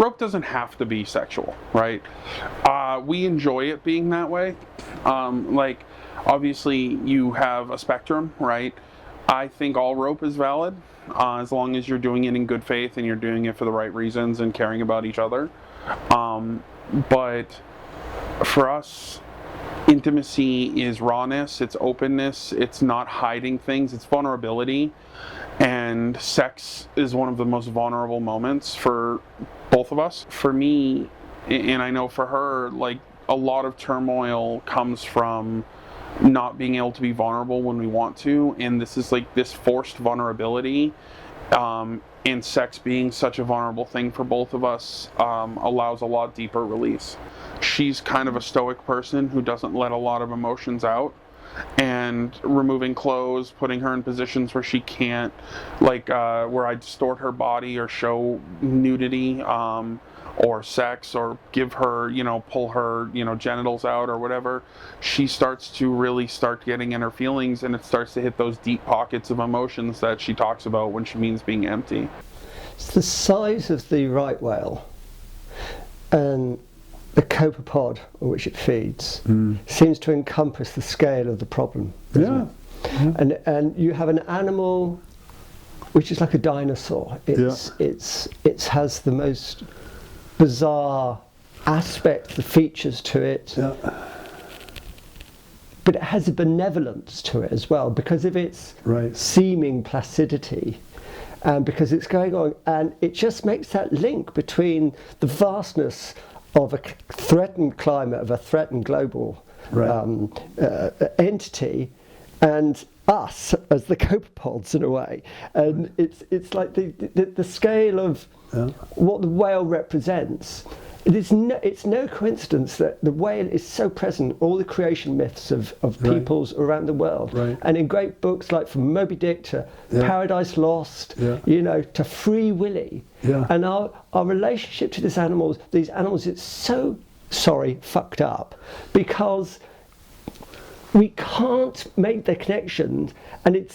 rope doesn't have to be sexual, right? We enjoy it being that way. Like, obviously, you have a spectrum, right? I think all rope is valid, as long as you're doing it in good faith and you're doing it for the right reasons and caring about each other. But for us, intimacy is rawness, it's openness, it's not hiding things, it's vulnerability. And sex is one of the most vulnerable moments for both of us. For me, and I know for her, like, a lot of turmoil comes from not being able to be vulnerable when we want to, and this is like this forced vulnerability, and sex being such a vulnerable thing for both of us allows a lot deeper release. She's kind of a stoic person who doesn't let a lot of emotions out, and removing clothes, putting her in positions where she can't, like where I distort her body or show nudity, or sex, or give her, pull her, genitals out or whatever, she starts to really start getting in her feelings, and it starts to hit those deep pockets of emotions that she talks about when she means being empty. It's the size of the right whale and the copepod on which it feeds seems to encompass the scale of the problem. Yeah. And you have an animal which is like a dinosaur. It has the most bizarre aspect, the features to it, but it has a benevolence to it as well because of its seeming placidity, and because it's going on, and it just makes that link between the vastness of a threatened climate, of a threatened global entity, and us as the copepods in a way. And it's like the scale of what the whale represents. It's no coincidence that the whale is so present in all the creation myths of peoples around the world, and in great books like from Moby Dick to Paradise Lost, to Free Willy, and our relationship to these animals is so fucked up because we can't make the connection, and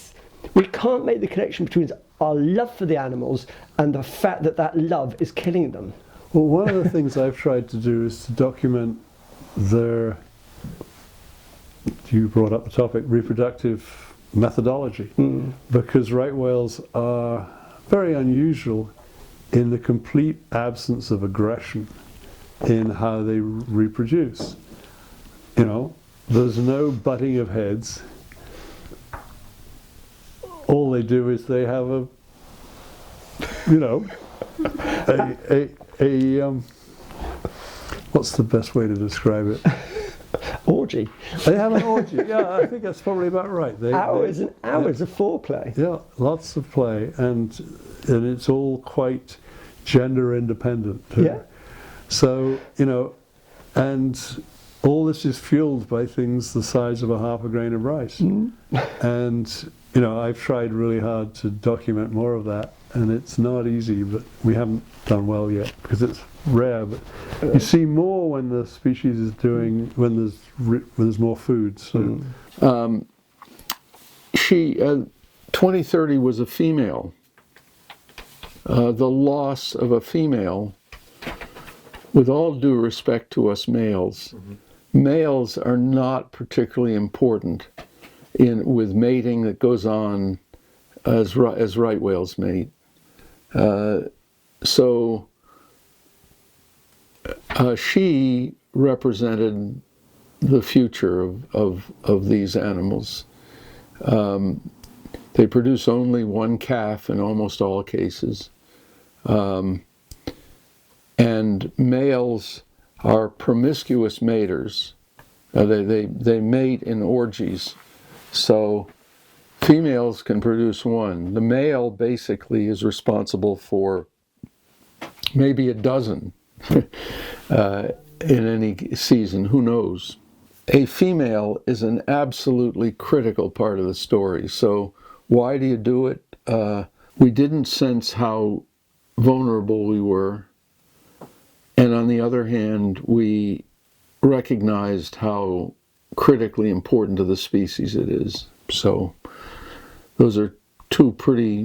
we can't make the connection between our love for the animals and the fact that love is killing them. Well, one of the things I've tried to do is to document their, you brought up the topic, reproductive methodology, because right whales are very unusual in the complete absence of aggression in how they reproduce. There's no butting of heads. All they do is they have a what's the best way to describe it? Orgy. They have an orgy. Yeah, I think that's probably about right. Hours and hours of foreplay. Yeah, lots of play, and it's all quite gender independent too. Yeah. So and all this is fueled by things the size of a half a grain of rice. And I've tried really hard to document more of that, and it's not easy, but we haven't done well yet because it's rare. But you see more when the species is doing, when there's more food. So she 2030 was a female. The loss of a female, with all due respect to us males, males are not particularly important with mating that goes on as right whales mate. So she represented the future of these animals. They produce only one calf in almost all cases. And males are promiscuous maters. They mate in orgies. So females can produce one. The male basically is responsible for maybe a dozen in any season, who knows. A female is an absolutely critical part of the story. So why do you do it? We didn't sense how vulnerable we were. And on the other hand, we recognized how critically important to the species it is. So those are two pretty